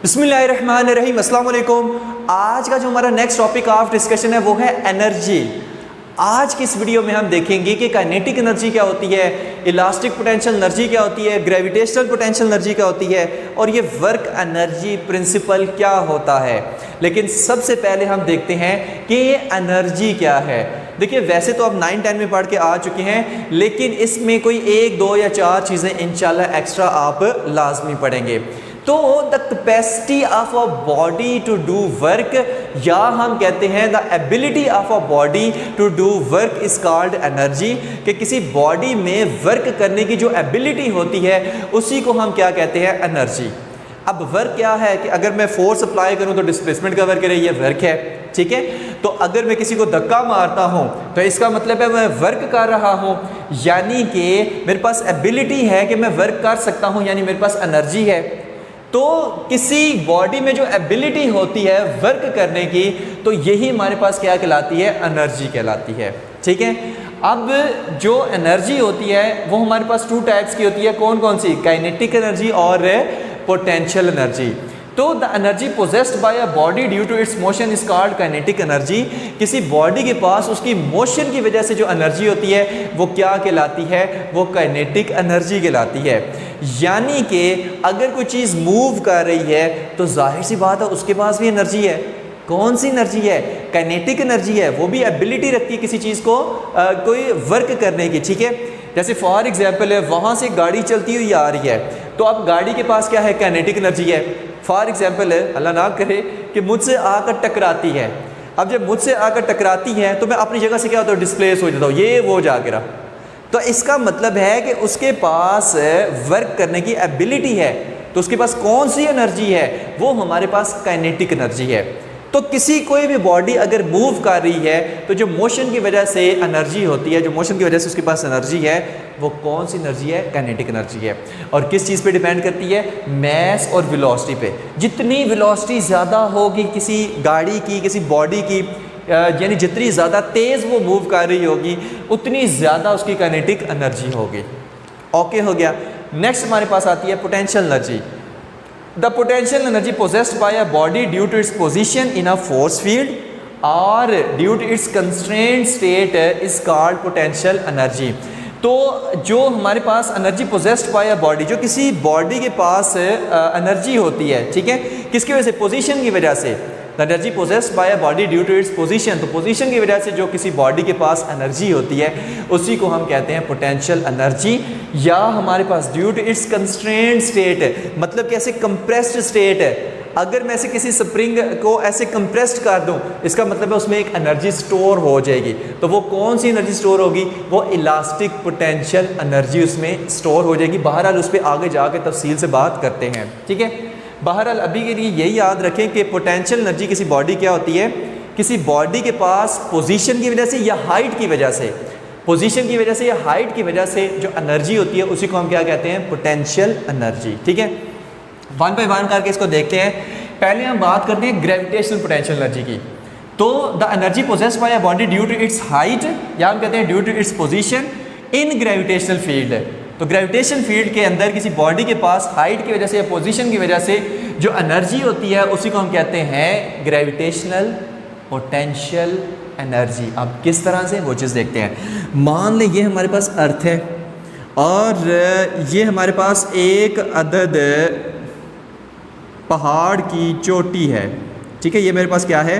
बिस्मिल्लाहिर्रहमानिर्रहीम, अस्सलाम वालेकुम। आज का जो हमारा नेक्स्ट टॉपिक ऑफ डिस्कशन है वो है एनर्जी। आज की इस वीडियो में हम देखेंगे कि काइनेटिक एनर्जी क्या होती है, इलास्टिक पोटेंशियल एनर्जी क्या होती है, ग्रेविटेशनल पोटेंशियल एनर्जी क्या होती है और ये वर्क एनर्जी प्रिंसिपल क्या होता है। लेकिन सबसे पहले हम देखते हैं कि ये एनर्जी क्या है। देखिए, वैसे तो आप 9-10 में पढ़ के आ चुके हैं, लेकिन इसमें कोई 1, 2 या 4 चीज़ें इंशाल्लाह एक्स्ट्रा आप लाजमी पढ़ेंगे। तो the capacity of a body to do work, या हम कहते हैं the ability of a body to do work is called energy. कि किसी बॉडी में वर्क करने की जो एबिलिटी होती है उसी को हम क्या कहते हैं, एनर्जी। अब वर्क क्या है कि अगर मैं फोर्स अप्लाई करूं तो डिस्प्लेसमेंट का वर्क है, ये वर्क है, ठीक है। तो अगर मैं किसी को धक्का मारता हूं तो इसका मतलब है मैं वर्क कर रहा हूं, यानी कि मेरे पास एबिलिटी है कि मैं वर्क कर सकता हूं, यानी मेरे पास एनर्जी है। तो किसी बॉडी में जो एबिलिटी होती है वर्क करने की, तो यही हमारे पास क्या कहलाती है, एनर्जी कहलाती है, ठीक है। अब जो एनर्जी होती है वो हमारे पास 2 टाइप्स की होती है। कौन कौन सी? काइनेटिक एनर्जी और पोटेंशियल एनर्जी। तो the energy possessed by a body due to its motion is called kinetic energy. किसी बॉडी के पास उसकी मोशन की वजह से जो एनर्जी होती है वो क्या कहलाती है, वो काइनेटिक एनर्जी कहलाती है। यानी कि अगर कोई चीज़ मूव कर रही है तो जाहिर सी बात है उसके पास भी एनर्जी है। कौन सी एनर्जी है? काइनेटिक एनर्जी है। वो भी एबिलिटी रखती है किसी चीज़ को कोई वर्क करने की, ठीक है। जैसे फॉर एग्जाम्पल है, वहाँ से गाड़ी चलती हुई आ रही है, तो अब गाड़ी के पास क्या है, काइनेटिक एनर्जी है। फॉर एग्जाम्पल है, अल्लाह ना करे कि मुझसे आकर टकराती है। अब जब मुझसे आकर टकराती है तो मैं अपनी जगह से क्या होता हूँ, डिस्प्लेस हो जाता हूँ, ये वो जा गिरा। तो इसका मतलब है कि उसके पास वर्क करने की एबिलिटी है। तो उसके पास कौन सी एनर्जी है, वो हमारे पास काइनेटिक एनर्जी है। तो किसी कोई भी बॉडी अगर मूव कर रही है तो जो मोशन की वजह से एनर्जी होती है, जो मोशन की वजह से उसके पास एनर्जी है, वो कौन सी एनर्जी है, काइनेटिक एनर्जी है। और किस चीज़ पे डिपेंड करती है, मैस और वेलोसिटी पे। जितनी वेलोसिटी ज़्यादा होगी किसी गाड़ी की, किसी बॉडी की, यानी जितनी ज़्यादा तेज़ वो मूव कर रही होगी उतनी ज़्यादा उसकी काइनेटिक एनर्जी होगी। ओके हो गया। नेक्स्ट हमारे पास आती है potential energy. The potential energy possessed by a body due to its position in a force field or due to its constrained state is called potential energy। तो जो हमारे पास energy possessed by a body, जो किसी बॉडी के पास energy होती है, ठीक है, किसकी वजह से, पोजीशन की वजह से। Energy possessed by a body due to its position, तो पोजीशन की वजह से जो किसी बॉडी के पास एनर्जी होती है उसी को हम कहते हैं पोटेंशियल एनर्जी। या हमारे पास due to its constraint state, मतलब कि ऐसे कंप्रेस्ड स्टेट है। अगर मैं ऐसे किसी स्प्रिंग को ऐसे कंप्रेस्ड कर दूं, इसका मतलब है उसमें एक एनर्जी स्टोर हो जाएगी। तो वो कौन सी एनर्जी स्टोर होगी, वो इलास्टिक पोटेंशियल एनर्जी उसमें स्टोर हो जाएगी। बहरहाल उस पर आगे जाके तफसील से बात करते हैं, ठीक है। बहरहाल अभी के लिए यही याद रखें कि पोटेंशियल एनर्जी किसी बॉडी क्या होती है, किसी बॉडी के पास पोजीशन की वजह से या हाइट की वजह से, पोजीशन की वजह से या हाइट की वजह से जो एनर्जी होती है उसी को हम क्या कहते हैं, पोटेंशियल एनर्जी, ठीक है। 1 बाय 1 करके इसको देखते हैं। पहले हम बात करते हैं ग्रेविटेशनल पोटेंशियल एनर्जी की। तो the energy possessed by a body due to its height, या हम कहते हैं due to its position in gravitational field. तो ग्रेविटेशन फील्ड के अंदर किसी बॉडी के पास हाइट की वजह से या पोजीशन की वजह से जो एनर्जी होती है उसी को हम कहते हैं ग्रेविटेशनल पोटेंशियल एनर्जी। अब किस तरह से, वो चीज़ देखते हैं। मान लें ये हमारे पास अर्थ है और ये हमारे पास एक अदद पहाड़ की चोटी है, ठीक है। ये मेरे पास क्या है,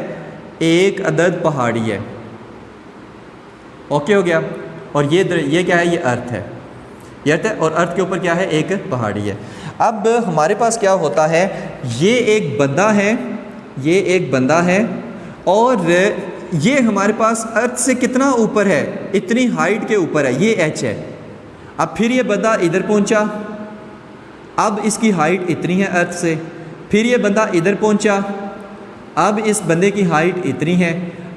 एक अदद पहाड़ी है। ओके हो गया। और ये क्या है, ये अर्थ है, ये अर्थ है, और अर्थ के ऊपर क्या है, एक पहाड़ी है। अब हमारे पास क्या होता है, ये एक बंदा है, ये एक बंदा है, और ये हमारे पास अर्थ से कितना ऊपर है, इतनी हाइट के ऊपर है, ये एच है। अब फिर ये बंदा इधर पहुंचा, अब इसकी हाइट इतनी है अर्थ से। फिर ये बंदा इधर पहुंचा, अब इस बंदे की हाइट इतनी है।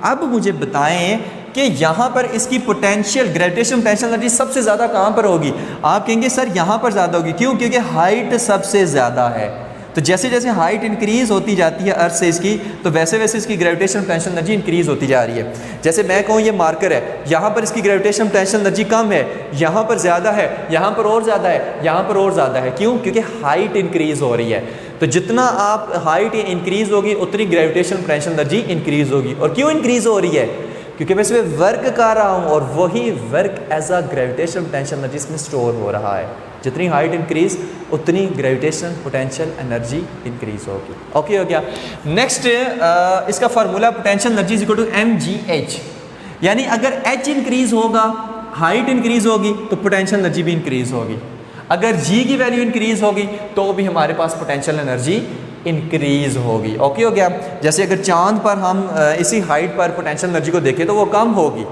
अब मुझे बताएं कि यहाँ पर इसकी पोटेंशियल, ग्रेविटेशन पोटेंशियल एनर्जी सबसे ज़्यादा कहाँ पर होगी। आप कहेंगे सर यहाँ पर ज़्यादा होगी, क्यों? क्योंकि हाइट सबसे ज़्यादा है। तो जैसे जैसे हाइट इंक्रीज़ होती जाती है अर्थ से इसकी, तो वैसे वैसे इसकी ग्रेविटेशन पोटेंशियल एनर्जी इंक्रीज़ होती जा रही है। जैसे मैं कहूँ ये मार्कर है, यहाँ पर इसकी ग्रेविटेशन पोटेंशियल एनर्जी कम है, यहाँ पर ज़्यादा है, यहाँ पर और ज़्यादा है, यहाँ पर और ज़्यादा है। क्यों? क्योंकि हाइट इंक्रीज़ हो रही है। तो जितना आप हाइट इंक्रीज होगी उतनी ग्रेविटेशनल पोटेंशियल एनर्जी इंक्रीज होगी। और क्यों इंक्रीज हो रही है? क्योंकि मैं इसमें वर्क कर रहा हूँ और वही work as a gravitational potential energy इसमें स्टोर हो रहा है। जितनी हाइट इंक्रीज उतनी ग्रेविटेशनल पोटेंशियल एनर्जी इंक्रीज होगी। ओके हो गया। नेक्स्ट इसका formula potential energy is equal to mgh, यानी अगर h इंक्रीज होगा, हाइट इंक्रीज होगी तो पोटेंशियल एनर्जी भी इंक्रीज होगी। अगर g की वैल्यू इंक्रीज होगी तो भी हमारे पास पोटेंशियल एनर्जी इंक्रीज होगी। ओके हो गया। जैसे अगर चांद पर हम इसी हाइट पर पोटेंशियल एनर्जी को देखें तो वो कम होगी।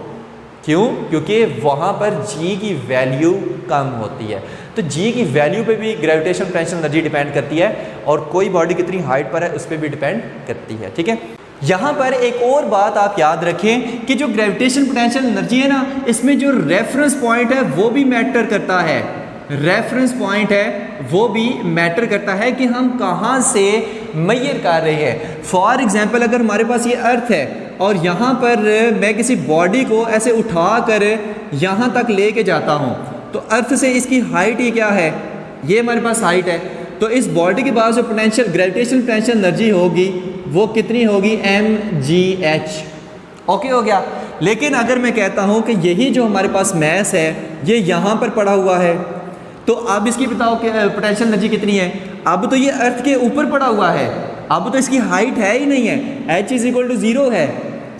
क्यों? क्योंकि वहाँ पर g की वैल्यू कम होती है। तो g की वैल्यू पे भी ग्रेविटेशनल पोटेंशियल एनर्जी डिपेंड करती है और कोई बॉडी कितनी हाइट पर है उस पर भी डिपेंड करती है। ठीक है। यहाँ पर एक और बात आप याद रखें कि जो ग्रेविटेशनल पोटेंशियल एनर्जी है ना, इसमें जो रेफरेंस पॉइंट है वो भी मैटर करता है। रेफरेंस पॉइंट है वो भी मैटर करता है कि हम कहाँ से मेजर कर रहे हैं। फॉर एग्जांपल अगर हमारे पास ये अर्थ है और यहाँ पर मैं किसी बॉडी को ऐसे उठा कर यहाँ तक लेके जाता हूँ तो अर्थ से इसकी हाइट ही क्या है? ये हमारे पास हाइट है। तो इस बॉडी के पास जो पोटेंशियल ग्रेविटेशनल पोटेंशियल एनर्जी होगी वो कितनी होगी? mgh। ओके हो गया। लेकिन अगर मैं कहता हूँ कि यही जो हमारे पास मैस है ये यहाँ पर पड़ा हुआ है तो अब इसकी बताओ कि पोटेंशियल एनर्जी कितनी है? अब तो ये अर्थ के ऊपर पड़ा हुआ है, अब तो इसकी हाइट है ही नहीं है, h इज इक्वल टू 0 है।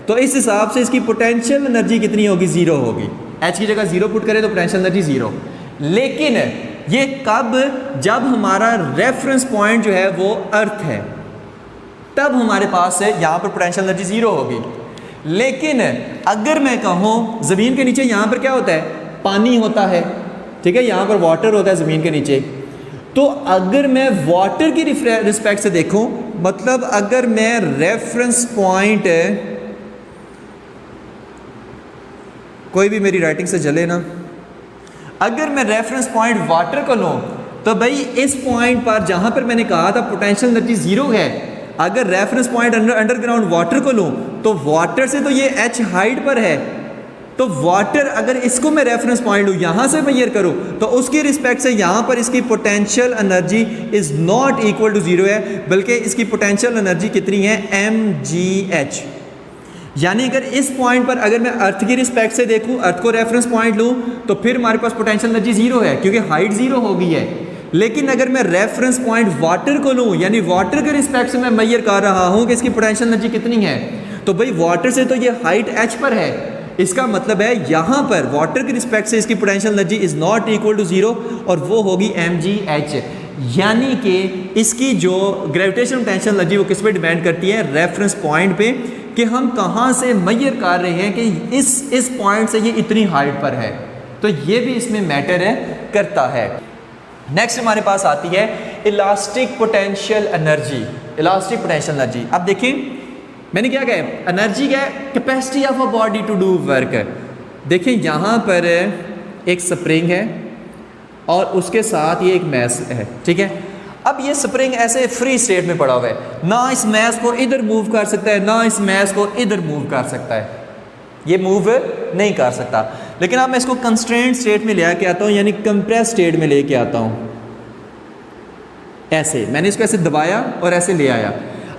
तो इस हिसाब से इसकी पोटेंशियल एनर्जी कितनी होगी? 0 होगी। h की जगह 0 पुट करें तो पोटेंशियल एनर्जी 0। लेकिन ये कब? जब हमारा रेफरेंस पॉइंट जो है वो अर्थ है, तब हमारे पास यहाँ पर पोटेंशियल एनर्जी 0 होगी। लेकिन अगर मैं कहूँ ज़मीन के नीचे यहाँ पर क्या होता है? पानी होता है, ठीक है, यहाँ पर वाटर होता है ज़मीन के नीचे। तो अगर मैं वाटर की रिस्पेक्ट से देखूं, मतलब अगर मैं रेफरेंस पॉइंट, कोई भी मेरी राइटिंग से जले ना, अगर मैं रेफरेंस पॉइंट वाटर को लूँ तो भाई इस पॉइंट पर जहाँ पर मैंने कहा था पोटेंशियल एनर्जी 0 है, अगर रेफरेंस पॉइंट अंडरग्राउंड वाटर को लूँ तो वाटर से तो ये h हाइट पर है, तो वाटर अगर इसको मैं रेफरेंस पॉइंट लूँ, यहाँ से मेजर करूँ तो उसकी रिस्पेक्ट से यहाँ पर इसकी potential energy is not equal to 0 है, बल्कि इसकी पोटेंशियल एनर्जी कितनी है? mgh। यानी अगर इस पॉइंट पर अगर मैं अर्थ की रिस्पेक्ट से देखूँ, अर्थ को रेफरेंस पॉइंट लूँ तो फिर हमारे पास पोटेंशियल एनर्जी 0 है क्योंकि हाइट 0 हो गई है। लेकिन अगर मैं रेफरेंस पॉइंट वाटर को लूँ, यानी वाटर के रिस्पेक्ट से मैं मेजर कर रहा हूँ कि इसकी पोटेंशियल एनर्जी कितनी है, तो भाई वाटर से तो ये हाइट h पर है, इसका मतलब है यहाँ पर वाटर के रिस्पेक्ट से इसकी potential energy is not equal to 0 और वो होगी mgh। यानी कि इसकी जो ग्रेविटेशनल पोटेंशियल एनर्जी वो किस पे डिपेंड करती है? रेफरेंस पॉइंट पे, कि हम कहाँ से मेजर कर रहे हैं कि इस पॉइंट से ये इतनी हाइट पर है। तो ये भी इसमें मैटर है करता है। नेक्स्ट हमारे पास आती है elastic potential energy. Elastic potential energy, अब देखिए मैंने क्या कहा? एनर्जी क्या है? Capacity of a body to do work. देखिए यहाँ पर एक स्प्रिंग है और उसके साथ ये एक मैस है, ठीक है। अब ये स्प्रिंग ऐसे फ्री स्टेट में पड़ा हुआ है, ना इस मैस को इधर मूव कर सकता है ना इस मैस को इधर मूव कर सकता है, ये मूव नहीं कर सकता। लेकिन अब मैं इसको कंस्ट्रेंट स्टेट में ले आके आता हूँ, यानी कंप्रेस स्टेट में लेके आता हूँ। ऐसे मैंने इसको ऐसे दबाया और ऐसे ले आया।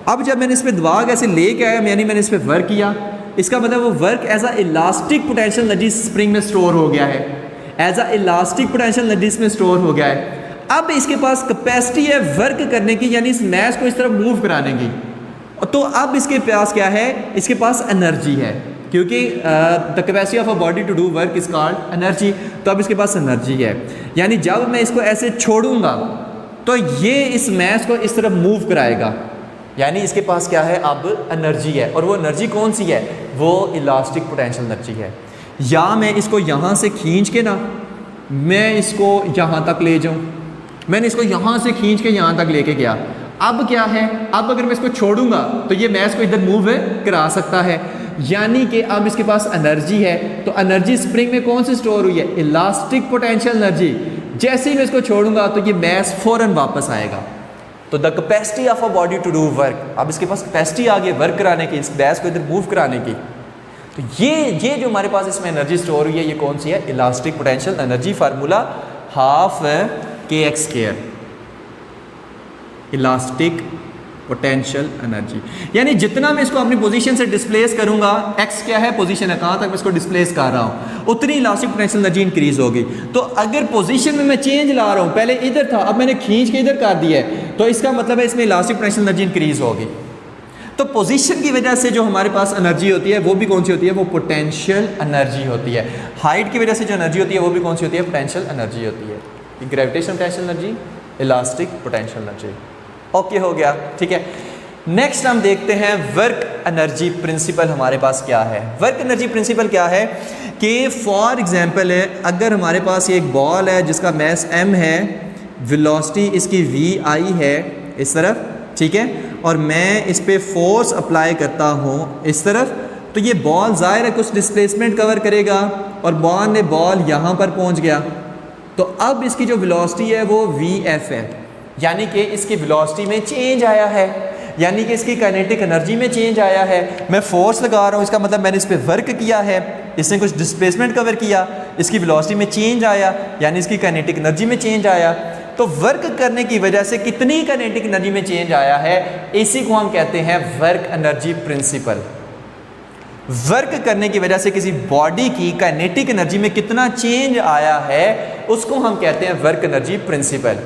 अब जब मैंने इस पर दबा के ऐसे ले के आया, यानी मैंने इस पर वर्क किया, इसका मतलब वो work as a elastic potential energy spring में स्टोर हो गया है, as a elastic potential energy इसमें स्टोर हो गया है। अब इसके पास कैपेसिटी है वर्क करने की, यानी इस मैस को इस तरफ मूव कराने की। तो अब इसके पास क्या है? इसके पास एनर्जी है, क्योंकि the capacity of a body to do work is called energy. तो अब इसके पास एनर्जी है, यानी जब मैं इसको ऐसे छोड़ूंगा तो ये इस मैस को इस तरफ मूव कराएगा, यानी इसके पास क्या है? अब एनर्जी है। और वो एनर्जी कौन सी है? वो इलास्टिक पोटेंशियल एनर्जी है। या मैं इसको यहाँ से खींच के ना, मैं इसको यहाँ तक ले जाऊँ, मैंने इसको यहाँ से खींच के यहाँ तक लेके गया। अब क्या है? अब अगर मैं इसको छोड़ूंगा तो ये मैस को इधर मूव करा सकता है, यानी कि अब इसके पास एनर्जी है। तो एनर्जी स्प्रिंग में कौन सी स्टोर हुई है? Elastic potential energy. जैसे ही मैं इसको छोड़ूंगा तो ये मैस फौरन वापस आएगा। तो the capacity of a body to do work, अब इसके पास कैपेसिटी आ गई वर्क कराने की, इस मैस को इधर मूव कराने की। तो ये जो हमारे पास इसमें एनर्जी स्टोर हुई है, ये कौन सी है? Elastic potential energy. Formula ½ kx²। Elastic potential energy, यानी जितना मैं इसको अपनी पोजीशन से डिस्प्लेस करूंगा, एक्स क्या है पोजीशन है, कहाँ तक मैं इसको डिस्प्लेस कर रहा हूँ, उतनी इलास्टिक पोटेंशियल एनर्जी इंक्रीज होगी। तो अगर पोजीशन में मैं चेंज ला रहा हूँ, पहले इधर था अब मैंने खींच के इधर कर दिया है, तो इसका मतलब है इसमें इलास्टिक पोटेंशियल एनर्जी इंक्रीज होगी। तो पोजीशन की वजह से जो हमारे पास एनर्जी होती है वो भी कौन सी होती है, वो पोटेंशियल एनर्जी होती है। हाइट की वजह से जो एनर्जी होती है वो भी कौन सी होती है, पोटेंशियल एनर्जी होती है। Gravitational potential energy, elastic potential energy. Okay हो गया, ठीक है। नेक्स्ट हम देखते हैं वर्क एनर्जी प्रिंसिपल हमारे पास क्या है। वर्क एनर्जी प्रिंसिपल क्या है कि फॉर एग्जांपल है, अगर हमारे पास ये एक बॉल है जिसका मैस m है, वेलोसिटी इसकी vi है इस तरफ, ठीक है, और मैं इस पे फोर्स अप्लाई करता हूँ इस तरफ, तो ये बॉल ज़ाहिर है कुछ डिस्प्लेसमेंट कवर करेगा और बॉल यहाँ पर पहुँच गया, तो अब इसकी जो वेलोसिटी है वो vf है, यानी कि इसकी वेलोसिटी में चेंज आया है, यानी कि इसकी काइनेटिक एनर्जी में चेंज आया है। मैं फोर्स लगा रहा हूँ, इसका मतलब मैंने इस पर वर्क किया है, इसने कुछ डिस्प्लेसमेंट कवर किया, इसकी वेलोसिटी में चेंज आया, यानी इसकी काइनेटिक एनर्जी में चेंज आया। तो वर्क करने की वजह से कितनी काइनेटिक एनर्जी में चेंज आया है, इसी को हम कहते हैं वर्क एनर्जी प्रिंसिपल। वर्क करने की वजह से किसी बॉडी की काइनेटिक एनर्जी में कितना चेंज आया है उसको हम कहते हैं वर्क एनर्जी प्रिंसिपल।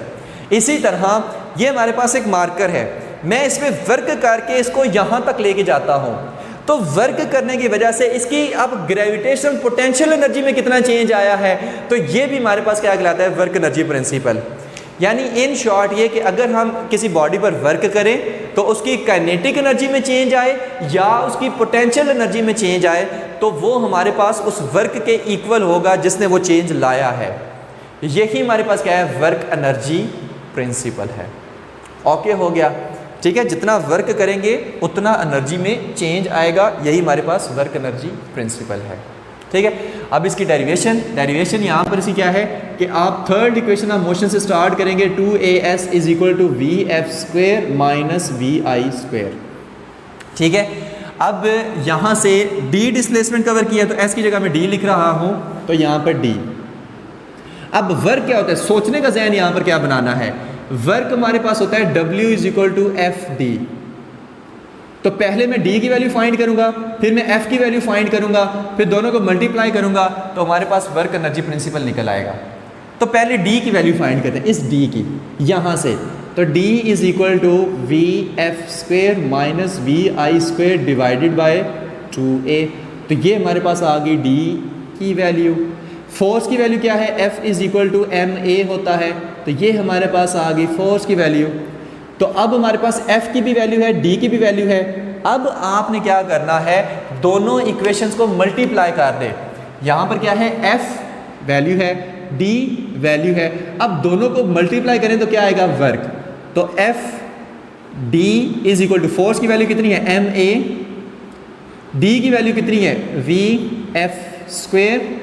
इसी तरह ये हमारे पास एक मार्कर है, मैं इसमें वर्क करके इसको यहाँ तक लेके जाता हूँ, तो वर्क करने की वजह से इसकी अब ग्रेविटेशनल पोटेंशियल एनर्जी में कितना चेंज आया है, तो ये भी हमारे पास क्या कहलाता है, वर्क एनर्जी प्रिंसिपल। यानी इन शॉर्ट ये कि अगर हम किसी बॉडी पर वर्क करें तो उसकी काइनेटिक एनर्जी में चेंज आए या उसकी पोटेंशियल एनर्जी में चेंज आए, तो वो हमारे पास उस वर्क के इक्वल होगा जिसने वो चेंज लाया है। यही हमारे पास क्या है, वर्क एनर्जी प्रिंसिपल है। ओके हो गया, ठीक है, जितना वर्क करेंगे उतना एनर्जी में चेंज आएगा, यही हमारे पास वर्क एनर्जी प्रिंसिपल है, ठीक है। अब इसकी डेरिवेशन यहाँ पर इसी क्या है कि आप थर्ड इक्वेशन ऑफ मोशन से स्टार्ट करेंगे, 2as is equal to vf square minus vi square, ठीक है। अब यहाँ से d डिस्प्लेसमेंट कवर किया तो s की जगह में d लिख रहा हूँ, तो यहाँ पर d। अब वर्क क्या होता है, सोचने का ज़हन यहाँ पर क्या बनाना है, वर्क हमारे पास होता है W is equal to F D. तो पहले मैं D की वैल्यू फाइंड करूंगा, फिर मैं F की वैल्यू फाइंड करूंगा, फिर दोनों को मल्टीप्लाई करूंगा, तो हमारे पास वर्क एनर्जी प्रिंसिपल निकल आएगा। तो पहले D की वैल्यू फाइंड करते हैं, इस D की यहाँ से, तो D is equal to V F square minus V I square divided by 2a। तो ये हमारे पास आ गई D की वैल्यू। फोर्स की वैल्यू क्या है, F is equal to ma होता है, तो ये हमारे पास आ गई फोर्स की वैल्यू। तो अब हमारे पास F की भी वैल्यू है, D की भी वैल्यू है। अब आपने क्या करना है, दोनों इक्वेशंस को मल्टीप्लाई कर दे। यहाँ पर क्या है, F वैल्यू है, D वैल्यू है, अब दोनों को मल्टीप्लाई करें तो क्या आएगा, वर्क। तो F D is equal to force की वैल्यू कितनी है, ma, D की वैल्यू कितनी है, V F square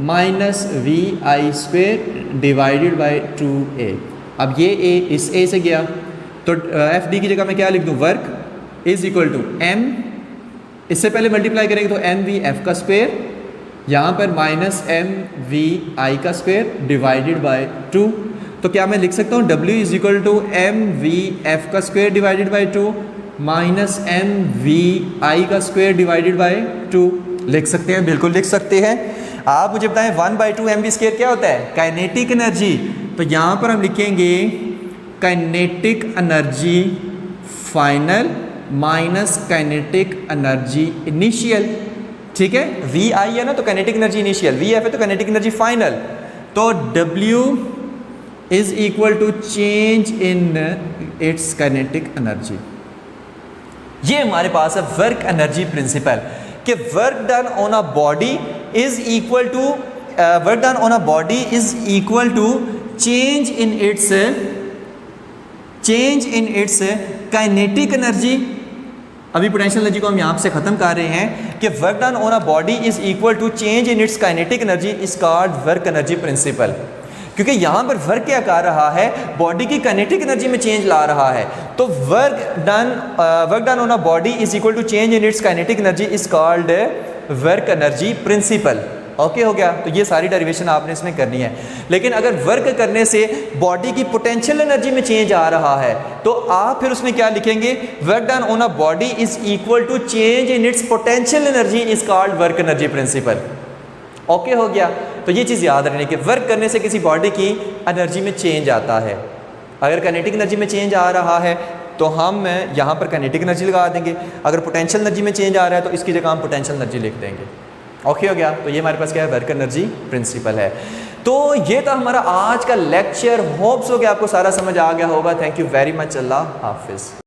minus V I square divided by 2a। अब ये a इस a से गया, तो एफ डी की जगह मैं क्या लिख दूँ, work is equal to m, इससे पहले मल्टीप्लाई करेंगे तो एम वी एफ का स्क्वेयर, यहाँ पर माइनस एम वी आई का स्क्वेयर डिवाइडेड बाई 2। तो क्या मैं लिख सकता हूँ, w is equal to M V F का square divided by 2 minus M V I का स्क्वेयर डिवाइडेड बाई 2। लिख सकते हैं, बिल्कुल लिख सकते हैं। आप मुझे बताएं 1/2 mv स्क्वायर क्या होता है, काइनेटिक एनर्जी। तो यहाँ पर हम लिखेंगे kinetic energy final minus kinetic energy initial, ठीक है। वी आई है ना, तो kinetic energy initial, V F है तो काइनेटिक एनर्जी फाइनल। तो W is equal to change in its kinetic energy. ये हमारे पास है वर्क एनर्जी प्रिंसिपल कि work done on a body is equal to change in its kinetic energy. अभी potential energy को हम यहाँ से ख़त्म कर रहे हैं कि work done on a body is equal to change in its kinetic energy is called work energy principle. क्योंकि यहाँ पर वर्क क्या कर रहा है, बॉडी की काइनेटिक एनर्जी में चेंज ला रहा है। तो work done on a body is equal to change in its kinetic energy is called work energy principle. Okay हो गया। तो ये सारी डेरिवेशन आपने इसमें करनी है। लेकिन अगर वर्क करने से बॉडी की पोटेंशियल एनर्जी में चेंज आ रहा है तो आप फिर उसमें क्या लिखेंगे, work done on a body is equal to change in its potential energy is called work energy principle. Okay हो गया। तो ये चीज़ याद रखनी कि वर्क करने से किसी बॉडी की एनर्जी में चेंज आता है। अगर काइनेटिक एनर्जी में चेंज आ रहा है तो हम यहाँ पर काइनेटिक एनर्जी लगा देंगे, अगर पोटेंशियल एनर्जी में चेंज आ रहा है तो इसकी जगह हम पोटेंशियल एनर्जी लिख देंगे। ओके हो गया। तो ये हमारे पास क्या है, वर्क एनर्जी प्रिंसिपल है। तो ये था हमारा आज का लेक्चर। होप्स हो कि आपको सारा समझ आ गया होगा। Thank you very much. अल्लाह हाफिज़।